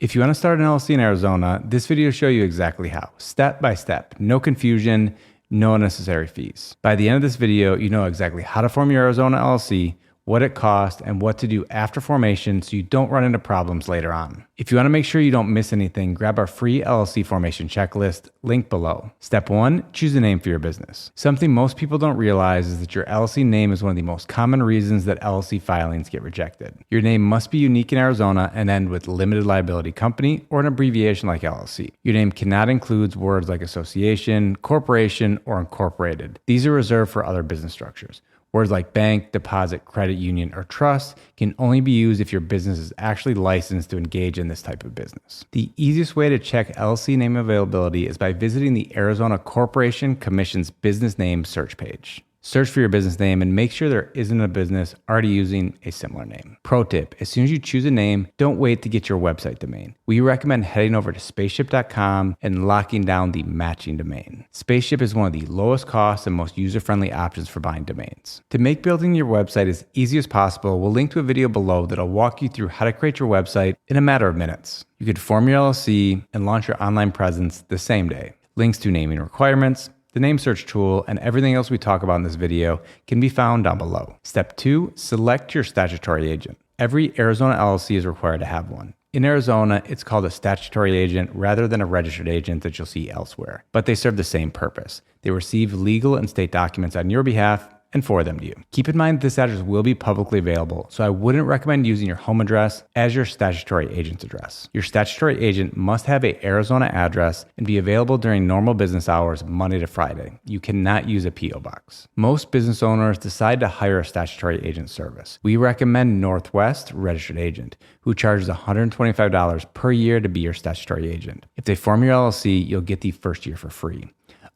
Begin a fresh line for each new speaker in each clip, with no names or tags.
If you want to start an LLC in Arizona, this video will show you exactly how, step by step, no confusion, no unnecessary fees. By the end of this video, you know exactly how to form your Arizona LLC, what it costs, and what to do after formation so you don't run into problems later on. If you want to make sure you don't miss anything, grab our free LLC formation checklist, link below. Step 1, choose a name for your business. Something most people don't realize is that your LLC name is one of the most common reasons that LLC filings get rejected. Your name must be unique in Arizona and end with limited liability company or an abbreviation like LLC. Your name cannot include words like association, corporation, or incorporated. These are reserved for other business structures. Words like bank, deposit, credit union, or trust can only be used if your business is actually licensed to engage in this type of business. The easiest way to check LLC name availability is by visiting the Arizona Corporation Commission's business name search page. Search for your business name and make sure there isn't a business already using a similar name. Pro tip, as soon as you choose a name, don't wait to get your website domain. We recommend heading over to spaceship.com and locking down the matching domain. Spaceship is one of the lowest cost and most user-friendly options for buying domains. To make building your website as easy as possible, we'll link to a video below that'll walk you through how to create your website in a matter of minutes. You could form your LLC and launch your online presence the same day. Links to naming requirements, the name search tool, and everything else we talk about in this video can be found down below. Step 2, select your statutory agent. Every Arizona LLC is required to have one. In Arizona, it's called a statutory agent rather than a registered agent that you'll see elsewhere, but they serve the same purpose. They receive legal and state documents on your behalf and forward them to you. Keep in mind this address will be publicly available, so I wouldn't recommend using your home address as your statutory agent's address. Your statutory agent must have an Arizona address and be available during normal business hours Monday to Friday. You cannot use a P.O. box. Most business owners decide to hire a statutory agent service. We recommend Northwest Registered Agent, who charges $125 per year to be your statutory agent. If they form your LLC, you'll get the first year for free.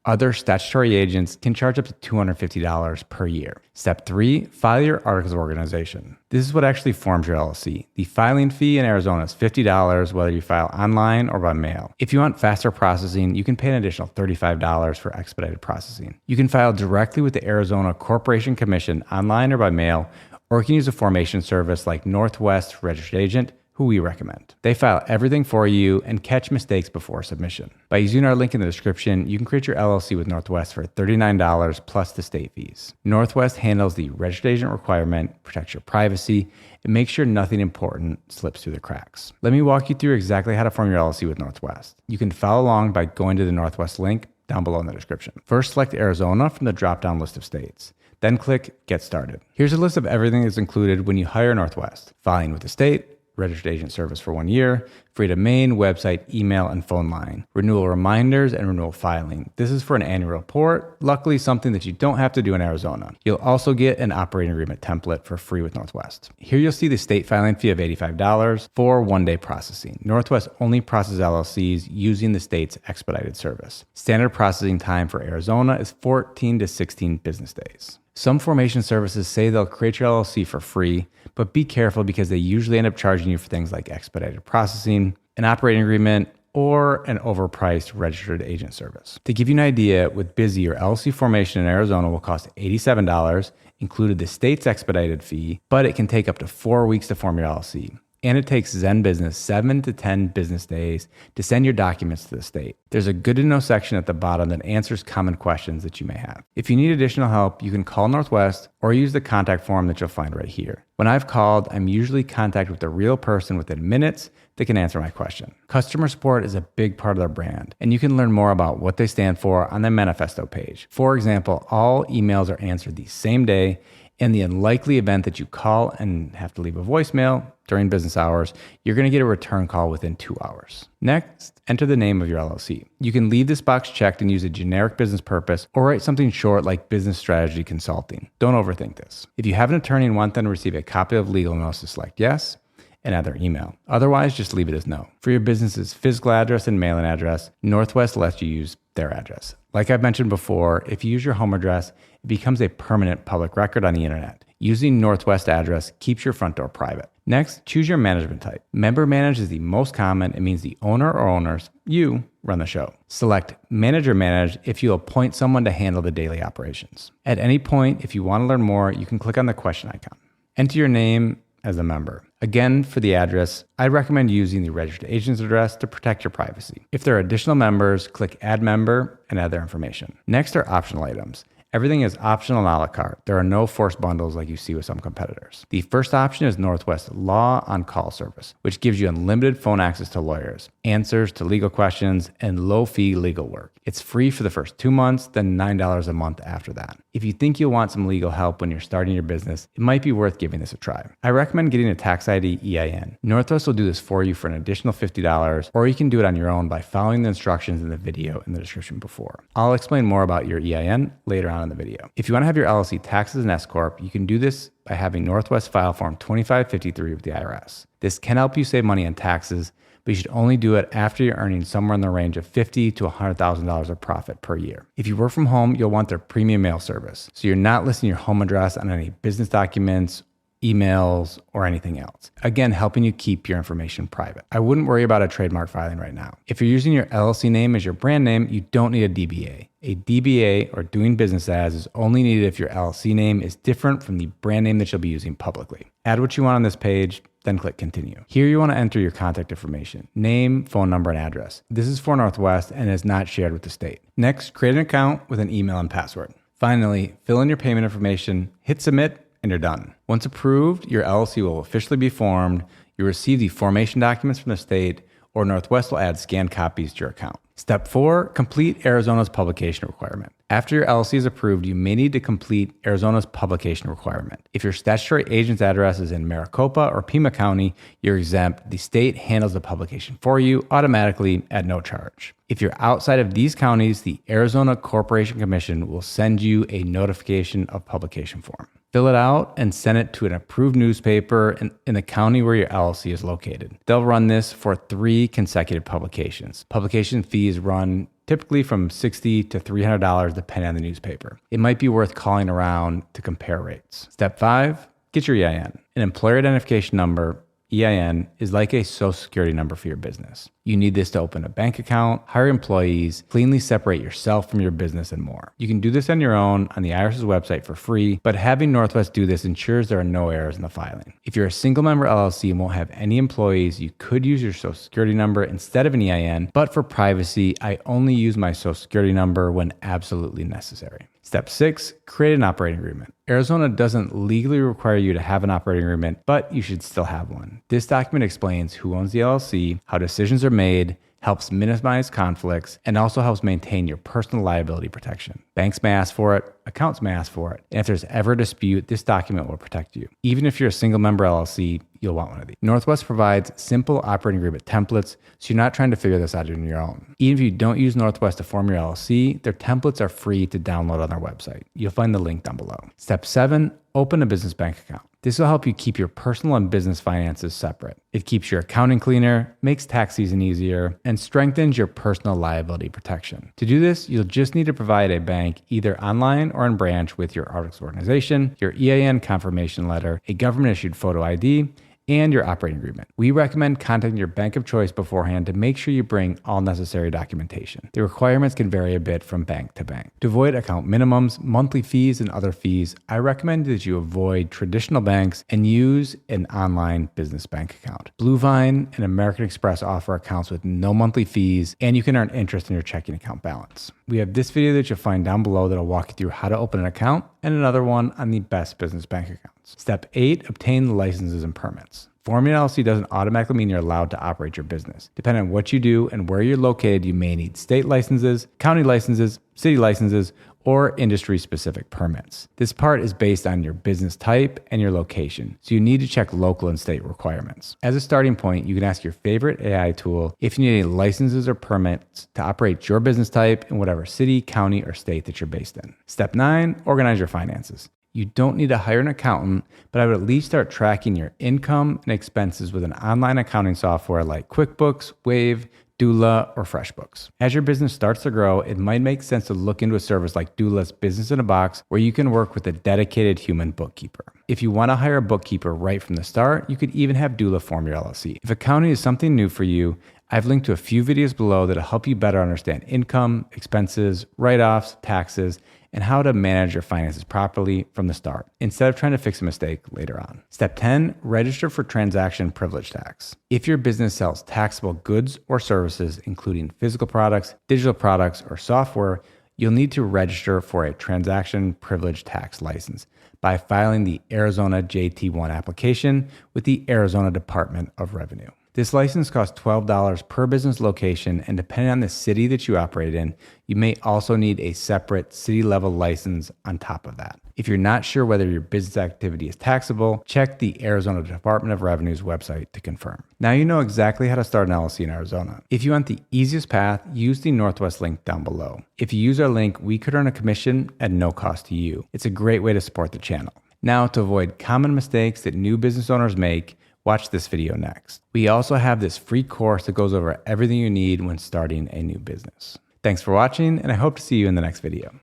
Other statutory agents can charge up to $250 per year. Step 3, file your articles of organization. This is what actually forms your LLC. The filing fee in Arizona is $50 whether you file online or by mail. If you want faster processing, you can pay an additional $35 for expedited processing. You can file directly with the Arizona Corporation Commission online or by mail, or you can use a formation service like Northwest Registered Agent, who we recommend. They file everything for you and catch mistakes before submission. By using our link in the description, you can create your LLC with Northwest for $39 plus the state fees. Northwest handles the registered agent requirement, protects your privacy, and makes sure nothing important slips through the cracks. Let me walk you through exactly how to form your LLC with Northwest. You can follow along by going to the Northwest link down below in the description. First, select Arizona from the drop-down list of states. Then click Get Started. Here's a list of everything that's included when you hire Northwest. Filing with the state, registered agent service for 1 year, free domain, website, email, and phone line, renewal reminders, and renewal filing. This is for an annual report, luckily something that you don't have to do in Arizona. You'll also get an operating agreement template for free with Northwest. Here you'll see the state filing fee of $85 for 1-day processing. Northwest only processes LLCs using the state's expedited service. Standard processing time for Arizona is 14 to 16 business days. Some formation services say they'll create your LLC for free, but be careful because they usually end up charging you for things like expedited processing, an operating agreement, or an overpriced registered agent service. To give you an idea, with Busy, your LLC formation in Arizona will cost $87, included the state's expedited fee, but it can take up to 4 weeks to form your LLC. And it takes Zen Business 7 to 10 business days to send your documents to the state. There's a good to know section at the bottom that answers common questions that you may have. If you need additional help, you can call Northwest or use the contact form that you'll find right here. When I've called, I'm usually contacted with a real person within minutes that can answer my question. Customer support is a big part of their brand, and you can learn more about what they stand for on their manifesto page. For example, all emails are answered the same day. In the unlikely event that you call and have to leave a voicemail during business hours, you're going to get a return call within 2 hours. Next, enter the name of your LLC. You can leave this box checked and use a generic business purpose or write something short like Business Strategy Consulting. Don't overthink this. If you have an attorney and want them to receive a copy of legal notice, select yes and add their email. Otherwise, just leave it as no. For your business's physical address and mailing address, Northwest lets you use their address. Like I've mentioned before, if you use your home address, it becomes a permanent public record on the internet. Using Northwest address keeps your front door private. Next, choose your management type. Member managed is the most common. It means the owner or owners, you, run the show. Select manager managed if you appoint someone to handle the daily operations. At any point, if you want to learn more, you can click on the question icon. Enter your name as a member. Again, for the address, I'd recommend using the registered agent's address to protect your privacy. If there are additional members, click Add Member and add their information. Next are optional items. Everything is optional and a la carte. There are no forced bundles like you see with some competitors. The first option is Northwest Law on-Call service, which gives you unlimited phone access to lawyers, answers to legal questions, and low-fee legal work. It's free for the first 2 months, then $9 a month after that. If you think you'll want some legal help when you're starting your business, it might be worth giving this a try. I recommend getting a tax ID EIN. Northwest will do this for you for an additional $50, or you can do it on your own by following the instructions in the video in the description before. I'll explain more about your EIN later on in the video. If you want to have your LLC taxed as an S Corp, you can do this by having Northwest file Form 2553 with the IRS. This can help you save money on taxes, but you should only do it after you're earning somewhere in the range of $50,000 to $100,000 of profit per year. If you work from home, you'll want their premium mail service, so you're not listing your home address on any business documents, emails, or anything else. Again, helping you keep your information private. I wouldn't worry about a trademark filing right now. If you're using your LLC name as your brand name, you don't need a DBA. A DBA, or doing business as, is only needed if your LLC name is different from the brand name that you'll be using publicly. Add what you want on this page, then click continue. Here you want to enter your contact information, name, phone number, and address. This is for Northwest and is not shared with the state. Next, create an account with an email and password. Finally, fill in your payment information, hit submit, and you're done. Once approved, your LLC will officially be formed. You'll receive the formation documents from the state, or Northwest will add scanned copies to your account. Step 4, complete Arizona's publication requirement. After your LLC is approved, you may need to complete Arizona's publication requirement. If your statutory agent's address is in Maricopa or Pima County, you're exempt. The state handles the publication for you automatically at no charge. If you're outside of these counties, the Arizona Corporation Commission will send you a notification of publication form. Fill it out and send it to an approved newspaper in the county where your LLC is located. They'll run this for 3 consecutive publications. Publication fees run typically from $60 to $300 depending on the newspaper. It might be worth calling around to compare rates. Step 5, get your EIN. An employer identification number, EIN, is like a social security number for your business. You need this to open a bank account, hire employees, cleanly separate yourself from your business, and more. You can do this on your own on the IRS's website for free, but having Northwest do this ensures there are no errors in the filing. If you're a single member LLC and won't have any employees, you could use your social security number instead of an EIN, but for privacy, I only use my social security number when absolutely necessary. Step 6, create an operating agreement. Arizona doesn't legally require you to have an operating agreement, but you should still have one. This document explains who owns the LLC, how decisions are made, helps minimize conflicts, and also helps maintain your personal liability protection. Banks may ask for it, accounts may ask for it, and if there's ever a dispute, this document will protect you. Even if you're a single member LLC, you'll want one of these. Northwest provides simple operating agreement templates, so you're not trying to figure this out on your own. Even if you don't use Northwest to form your LLC, their templates are free to download on their website. You'll find the link down below. Step 7, open a business bank account. This will help you keep your personal and business finances separate. It keeps your accounting cleaner, makes tax season easier, and strengthens your personal liability protection. To do this, you'll just need to provide a bank either online or in branch with your articles of organization, your EIN confirmation letter, a government-issued photo ID, and your operating agreement. We recommend contacting your bank of choice beforehand to make sure you bring all necessary documentation. The requirements can vary a bit from bank to bank. To avoid account minimums, monthly fees, and other fees, I recommend that you avoid traditional banks and use an online business bank account. Bluevine and American Express offer accounts with no monthly fees, and you can earn interest in your checking account balance. We have this video that you'll find down below that'll walk you through how to open an account, and another one on the best business bank accounts. Step 8, obtain the licenses and permits. Forming an LLC doesn't automatically mean you're allowed to operate your business. Depending on what you do and where you're located, you may need state licenses, county licenses, city licenses, or industry-specific permits. This part is based on your business type and your location, so you need to check local and state requirements. As a starting point, you can ask your favorite AI tool if you need any licenses or permits to operate your business type in whatever city, county, or state that you're based in. Step 9, organize your finances. You don't need to hire an accountant, but I would at least start tracking your income and expenses with an online accounting software like QuickBooks, Wave, Doola, or FreshBooks. As your business starts to grow, it might make sense to look into a service like Doola's Business in a Box, where you can work with a dedicated human bookkeeper. If you want to hire a bookkeeper right from the start, you could even have Doola form your LLC. If accounting is something new for you, I've linked to a few videos below that'll help you better understand income, expenses, write-offs, taxes, and how to manage your finances properly from the start, instead of trying to fix a mistake later on. Step 10, register for transaction privilege tax. If your business sells taxable goods or services, including physical products, digital products, or software, you'll need to register for a transaction privilege tax license by filing the Arizona JT1 application with the Arizona Department of Revenue. This license costs $12 per business location, and depending on the city that you operate in, you may also need a separate city-level license on top of that. If you're not sure whether your business activity is taxable, check the Arizona Department of Revenue's website to confirm. Now you know exactly how to start an LLC in Arizona. If you want the easiest path, use the Northwest link down below. If you use our link, we could earn a commission at no cost to you. It's a great way to support the channel. Now, to avoid common mistakes that new business owners make, watch this video next. We also have this free course that goes over everything you need when starting a new business. Thanks for watching, and I hope to see you in the next video.